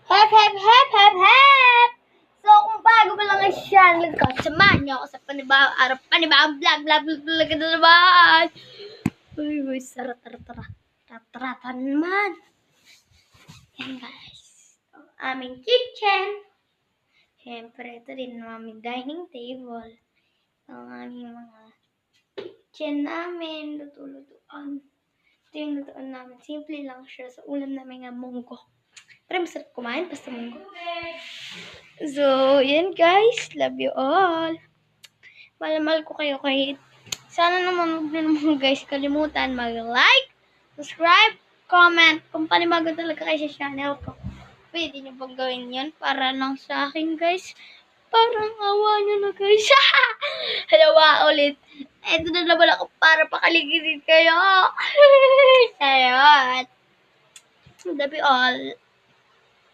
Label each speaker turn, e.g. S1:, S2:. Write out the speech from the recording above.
S1: Hep, hep, hep, hep, hep! So, kung bago pa lang ang channel ko, samahan niyo ako sa panibawang araw, panibawang vlog na naman! Uy, tara, tara naman! Yan guys, ang aming kitchen. Siyempre, ito din ang aming dining table. Ang aming mga kitchen namin, luto-lutuan. Ito yung lutuan namin. Simple lang siya sa ulam namin ng munggo. Pero masarap kumain basta munggo. So, yan guys. Love you all. Mahal ko kayo kahit sana naman huwag nyo naman guys kalimutan mag-like, subscribe, comment kung panibago talaga kayo sa channel ko. Pwede nyo bang gawin yun para lang sa akin guys? Parang awa nyo na guys. Halawa ulit. Eto na naman ako para pakaligidin kayo. Ayun. Love you all.